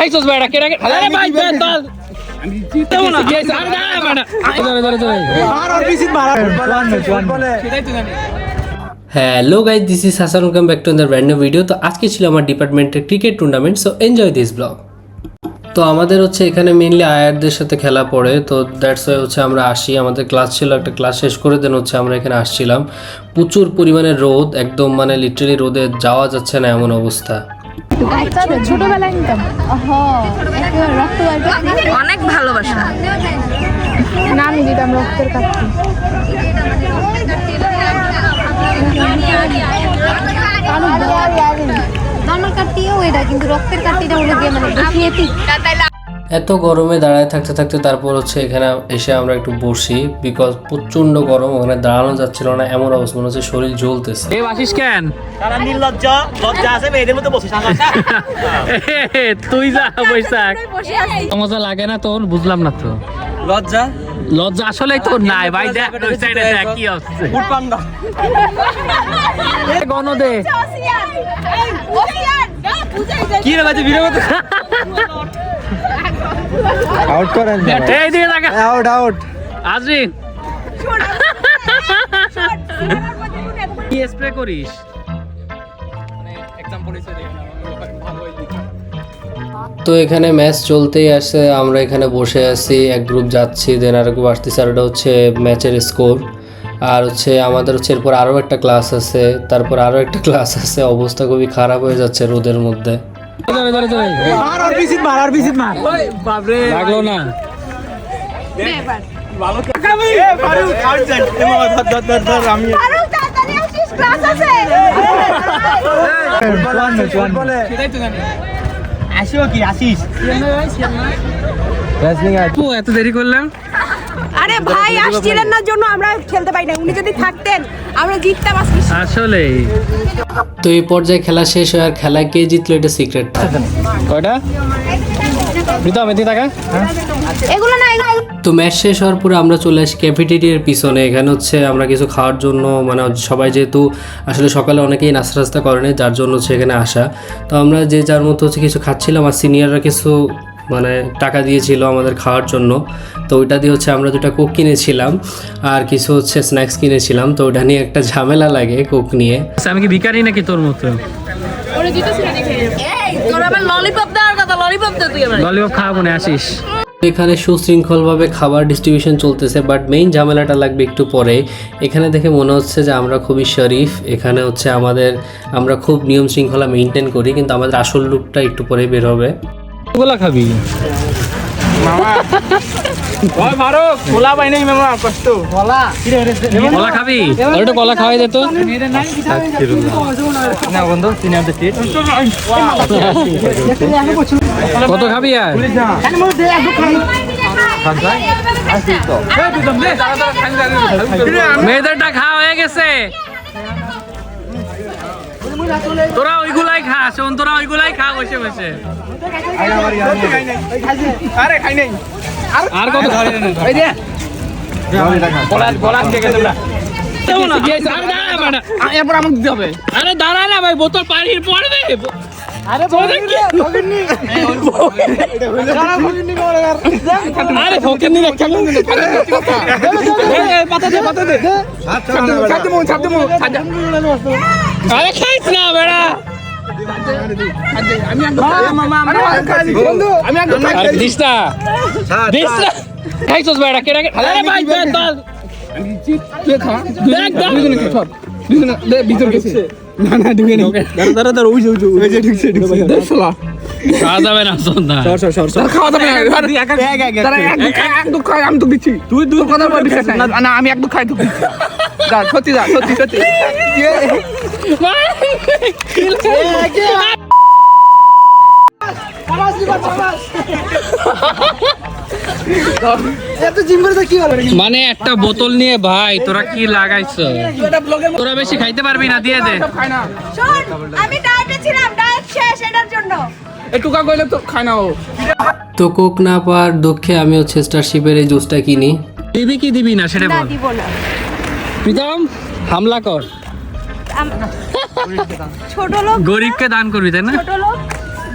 খাইছস বেটা কেডা আরে ভাই বেতাল আমি জিতবো না আরে বেটা ধরে আর পিছিত মারা বলে সেটাই তো জানি। Hello guys, this is Hasan, welcome back to the brand new video. তো আজকে ছিল আমার ডিপার্টমেন্টের cricket tournament, so enjoy this blog. তো আমাদের হচ্ছে এখানে মেনলি আয়ারদের সাথে খেলা পড়ে, তো দ্যাটস ওয়াই হচ্ছে আমরা আসি। আমাদের ক্লাস ছিল, একটা ক্লাস শেষ করে দেন হচ্ছে আমরা এখানে আসছিলাম। প্রচুর পরিমাণে রোদ, একদম মানে লিটারালি রোদে যাওয়া যাচ্ছে না এমন অবস্থা। ছোটবেলায় নিতাম অনেক ভালোবাসা নাম দিতাম রক্তের কাঠি। এত গরমে দাঁড়ায় থাকতে থাকতে তারপর হচ্ছে এখানে এসে আমরা একটু বসি, বিকজ প্রচন্ড গরম, ওখানে দাঁড়ানো যাচ্ছিল না, এমন অবস্থা মনে হচ্ছে শরীর জ্বলতেছে। এ বাসিস কেন? তারা নির্লজ্জ, লজ্জা আছে মেয়েদের মতো বসে থাকা। তুই যা বৈশাখ মজা লাগে না তোর, বুঝলাম না তো। লজ্জা লজ্জা আসলে তোর নাই ভাই, দেখ ওই সাইডে দেখ কি হচ্ছে। উঠপান্ডা এ গণ দে কি রে বাজে ভিডিও করতে আউট করেন এই দিকে দেখা আউট আউট আজরিন কি স্প্রে করিস? তো এখানে ম্যাচ চলতেই আসে, আমরা এখানে বসে আছি, এক গ্রুপ যাচ্ছি, দেন আর গ্রুপ আসতেছে, আর ওটা হচ্ছে ম্যাচের স্কোর। আর হচ্ছে আমাদের হচ্ছে এরপর আরও একটা ক্লাস আছে, তারপর আরও একটা ক্লাস আছে। অবস্থা খুবই খারাপ হয়ে যাচ্ছে রোদের মধ্যে। লাগলো না এত দেরি করলাম। আরে ভাই আসছিলেন না জন্য আমরা খেলতে পারি না, উনি যদি থাকতেন আমরা জিততাম আসলে। তো এই পর্যায়ে খেলা শেষ হয়, আর খেলায় কে জিতলো এটা সিক্রেট। কয়টা প্রীতম এদিকে টাকা এগুলো না। তো ম্যাচ শেষ হওয়ার পরে আমরা চলে আসি ক্যাফেটেরিয়ার পিছনে। এখানে হচ্ছে আমরা কিছু খাওয়ার জন্য, মানে সবাই যেহেতু আসলে সকালে অনেকেই নাস্তা টাস্তা করেনি, যার জন্য হচ্ছে এখানে আসা। তো আমরা যে যার মতো হচ্ছে কিছু খাচ্ছিলাম, আর সিনিয়ররা কিছু মানে টাকা দিয়েছিল আমাদের খাওয়ার জন্য। তো ওইটা দিয়ে হচ্ছে আমরা দুটা কোক কিনেছিলাম আর কিছু হচ্ছে স্ন্যাক্স কিনেছিলাম। তো ওটা নিয়ে একটা ঝামেলা লাগে কোক নিয়ে। আমি কি ভিখারি নাকি তোর মতো? ললিপপ খাওয়াবো না, আসিস। এখানে সুশৃঙ্খলভাবে খাবার ডিস্ট্রিবিউশন চলতেছে, বাট মেইন ঝামেলাটা লাগবে একটু পরে। এখানে দেখে মনে হচ্ছে যে আমরা খুবই শরীফ, এখানে হচ্ছে আমরা খুব নিয়ম শৃঙ্খলা মেনটেন করি, কিন্তু আমাদের আসল লুকটা একটু পরে বের হবে। ওগুলা খাবি মামা? ওই ফারুক কলা পাই নাই মামা, কষ্ট কলা। কলা খাবি? আর একটু কলা খাওয়াই দে তো। না বন্ধু সিনিয়রদের সিট কত খাবি? আর মেয়েদেরটা খাওয়া হয়ে গেছে, তোরা ওইগুলাই খা। শোন, তোরা ওইগুলাই খা বসে বসে। আর কত আরে দাঁড়া না ভাই, বোতল পানির পড়বে। আরে ফকির নিয়ে আরে খাইস না বেড়া। খাইছস বেড়া কেডা আরে ভাই বেতাল ভিতর গেছে না না ঢুকে নেই। দাঁড়া দাঁড়া ওই যে ঢুকছে খাওয়া যাবে না। শোন না খাওয়া যাবে না, এক দুঃখ খাই আমি তো দিচ্ছি। তুই দুই কথা বলবি না, আমি এক দুঃখ খাই তো দিচ্ছি। সত্যি যা, সত্যি সত্যি মানে একটা বোতল নিয়ে ভাই তোরা কি লাগাইছ? তোরা বেশি খাইতে পারবি না, দিয়ে দে। আমি ডায়েটে ছিলাম, ডায়েট শেষ এটার জন্য। একটু কা কইলে তো খাই না ও। তো কোক না পাওয়ার দুঃখে আমি হচ্ছে স্টারশিপের এই জুসটা কিনি। দিবি কি দিবি না সেটা বল। দিব না। প্রীতম হামলা কর। ছোট লোক গরিবকে দান করবি তাই না? ছোট লোক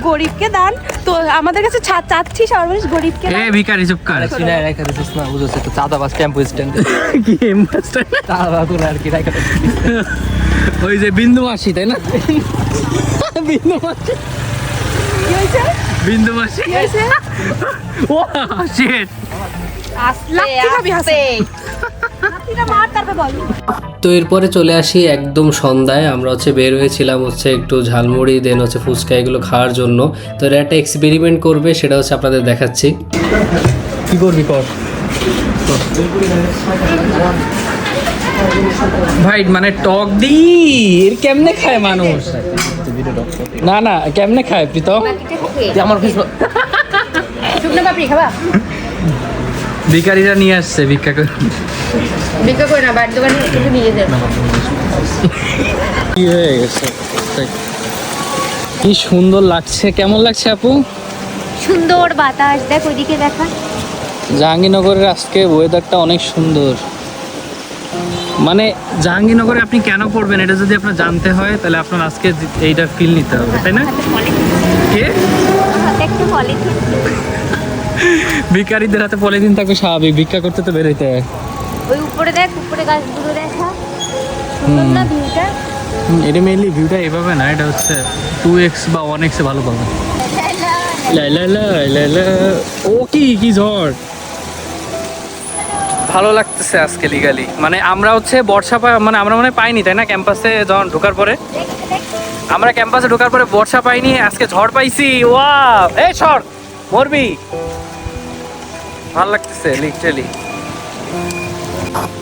গরিবকে দান, তো আমাদের কাছে চাচ্ছিস আমার মানুষ গরিবকে দান। ভিখারি চুপ কর সিনা রেখা দিছিস না বুঝছ তো চাঁদাবাজ ক্যাম্প স্ট্যান্ড কি মাস্টার চাঁদাবাজ আর কি রেখা ওই যে বিন্দু মাসি তাই না বিন্দু মাসি কি হয়েছে? বিন্দু মাসি কি হয়েছে? ও শিট লাত্তি খাবি হাসে। লাত্তিটা মার তারপর বল। তো এরপরে চলে আসি একদম সন্ধ্যায়। আমরা হচ্ছে বের হয়েছিলাম হচ্ছে একটু ঝালমুড়ি দেন হচ্ছে ফুচকা এগুলো খাওয়ার জন্য। তো এরা একটা এক্সপেরিমেন্ট করবে, সেটা হচ্ছে আপনাদের দেখাচ্ছি। কি করবি কর ভাই, মানে টক দি এর কেমনে খায় মানুষ? না না কেমনে খায় প্রীতম? আমার ফেস শুকনো পাপড়ি খাবা? ভিখারিরা নিয়ে আসছে ভিক্ষা করে। বিক্রি করে না, বাড়ির দোকানে একটু নিয়ে যাবে। কি হয়ে গেছে? কি সুন্দর লাগছে। কেমন লাগছে আপু? সুন্দর বাতাস, দেখ ওইদিকে দেখা। জাহাঙ্গীরনগরের আজকে ওয়েদারটা অনেক সুন্দর। মানে জাহাঙ্গীরনগরে আপনি কেন পড়বেন এটা যদি আপনার জানতে হয় তাহলে আপনার আজকে এইটা ফিল নিতে হবে, তাই না? কে একটু পলিথিন, ভিখারিদের হাতে পলিথিন থাকবে স্বাভাবিক, ভিক্ষা করতে তো বেরোইতে হয়। ওই উপরে দেখ, উপরে গাছগুলো দেখা, সুন্দর না ভিউটা? এটা মেইনলি ভিউটা এভাবে না, এটা হচ্ছে 2x বা 1x এ ভালো পাবেন। ও কি ঝড়! ভালো লাগতেছে আজকে লিগালি। মানে আমরা হচ্ছে বর্ষা মানে আমরা মনে পাইনি তাই না ক্যাম্পাসে যখন ঢোকার পরে? আমরা ক্যাম্পাসে ঢোকার পরে বর্ষা পাইনি, আজকে ঝড় পাইছি। ওয়াও, এই সর মরবি। ভালো লাগতেছে লিটারালি।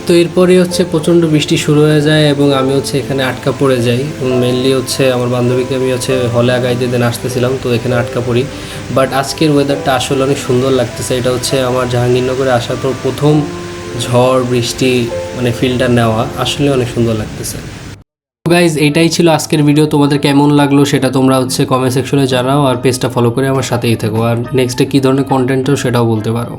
তো এরপরে হচ্ছে প্রচণ্ড বৃষ্টি শুরু হয়ে যায় এবং আমি হচ্ছে এখানে আটকা পড়ে যাই। মেনলি হচ্ছে আমার বান্ধবীকে আমি হচ্ছে হলে আগাইতে দিন আসতেছিলাম, তো এখানে আটকা পড়ি। বাট আজকের ওয়েদারটা আসলে অনেক সুন্দর লাগতেছে। এটা হচ্ছে আমার জাহাঙ্গীরনগরে আসার পর প্রথম ঝড় বৃষ্টি মানে ফিলটা নেওয়া, আসলে অনেক সুন্দর লাগতেছে। গাইজ, এটাই ছিল আজকের ভিডিও। তোমাদের কেমন লাগলো সেটা তোমরা হচ্ছে কমেন্ট সেকশনে জানাও, আর পেজটা ফলো করে আমার সাথেই থাকো। আর নেক্সটে কী ধরনের কন্টেন্টও সেটাও বলতে পারো।